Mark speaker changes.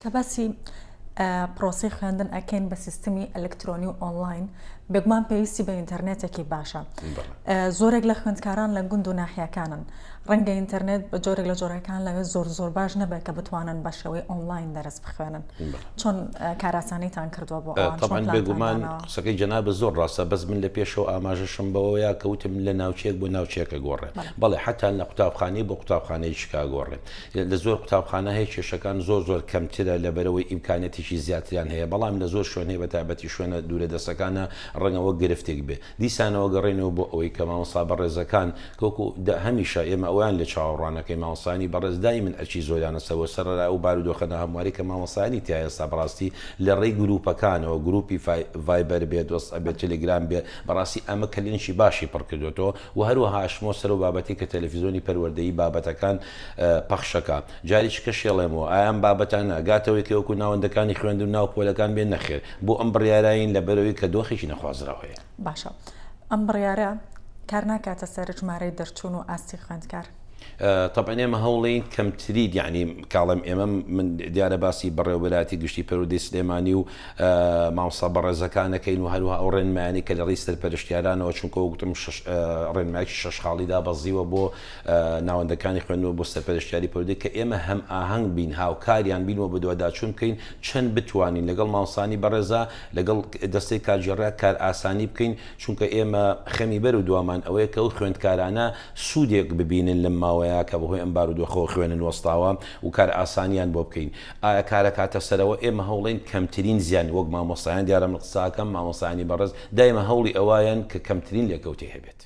Speaker 1: كباسي پرۆسی خوێندن ئەکەین بە سیستمی ئەلکترۆنی و ئۆنلاین بێگومان پێویستی بە ئینتەرنێتێکی باشە. زۆرێک لە خوێندکاران لە گوند و ناحیەکانن ڕەنگە ئینتەرنێت بە جۆرێک لە جۆرەکان لەوێ زۆر باش نەبێت کە بتوانن بە شێوەی ئۆنلاین دەرس بخوێنن. چۆن کاراسانیتان کردووە بۆ ئەوان؟
Speaker 2: طبعاً بێگومان قسەکەی جەناب زۆر ڕاستە، بەس من لە پێشەوە ئاماژەشم بەوەیە کەوتم لە ناوچەیەک بۆ ناوچەیەکە گۆڕێ. بەڵێ حتا لە قوتابخانەی بۆ قوتابخانەی شیکاگۆڕێ. لە زۆر قوتابخانە هەیە کێشەکان زۆر کەمترە لەبەرەوەی ئیمکانێتێکی زیاتریان هەیە، بەڵام لە زۆر شوێن هەیە بەتایبەتی شوێنە دوورە دەستەکانە ڕەنگەوە گرفتێک بێ. دیسانەوە گەڕێنەوە بۆ ئەوەی کە مامۆستا بەڕێزەکان کۆکو هەمیشە ئێمە ئەویان لە چاوەڕوانەکەی مامۆستانی بەڕێزدای من ئەرچی زۆریانە سەوە سەرەرا و بارودۆخەنە هەمواری کە مامۆستانی تیا ئێستا بەڕاستی لە ڕێی گروپەکانەوە گروپی ڤایبەر بێت، دۆست ئەبێت، تەلێگرام بێت، بەڕاستی ئەمە کلێنشی باشی پڕ کردوێتەوە و هەروەها شمۆ سەر و بابەتی کە تەلەڤیزۆنی پەروەردەیی بابەتەکان پەخشەکە. جاریش کە شێڵێمەوە ئایان بابەتان ئەگاتەوەی کە وەکو ناوەندەکانی خوێندن ناو پۆلەکان بێن نەخێر بۆ ئەم بڕیارین لەبەرەوەی کە دۆخێکی نەخوازراوە هەیە.
Speaker 1: باشە، ئەم بڕیارە کار ناکاتە سەر ژمارەی دەرچوون و ئاستی خوێندکار؟
Speaker 2: طبعا ئێمە هەوڵین کەمترین، یعنی کاڵم ئێمە من دیارە باسی بەڕێوەبەراتی گشتی پەروەردەی سلێمانی و مامۆستا بەڕێزەکانەکەین و هەروەها ئەو ڕێنمایانی کە لە ڕێی سەرپەرشتیارانەوە، چونکە وەکوتم ڕێنمایەکی شەش خاڵیدا بەزیوە بۆ ناوەندەکانی خوێندنەوە بۆ سەرپەرشتیاری پەروەردەی کە ئێمە هەم ئاهەنگ بین، هاوکاریان بینەوە بە دوواداچوون بکەین، چەند بتوانین لەگەڵ مامۆستانی بەڕێزە لەگەڵ دەستەی کارژێڕا کار ئاسانی بکەین، چونکە ئێمە خەمی بەر و دوامان ئەوەیە کە ئەو خوێندکارانە سوودێک ببینن لەم ماوەیە کە بەهۆی ئەم بارودۆخەوە خوێنن وەستاوە و کار ئاسانیان بۆ بکەین. ئایا کارە کاتە سەرەوە ئێمە هەوڵین کەمترین زیان، وەک مامۆستایان دیارە من قساکەم مامۆستایانی بەڕێز دایمە هەوڵی ئەوایان کە کەمترین لێکەوتێ هەبێت.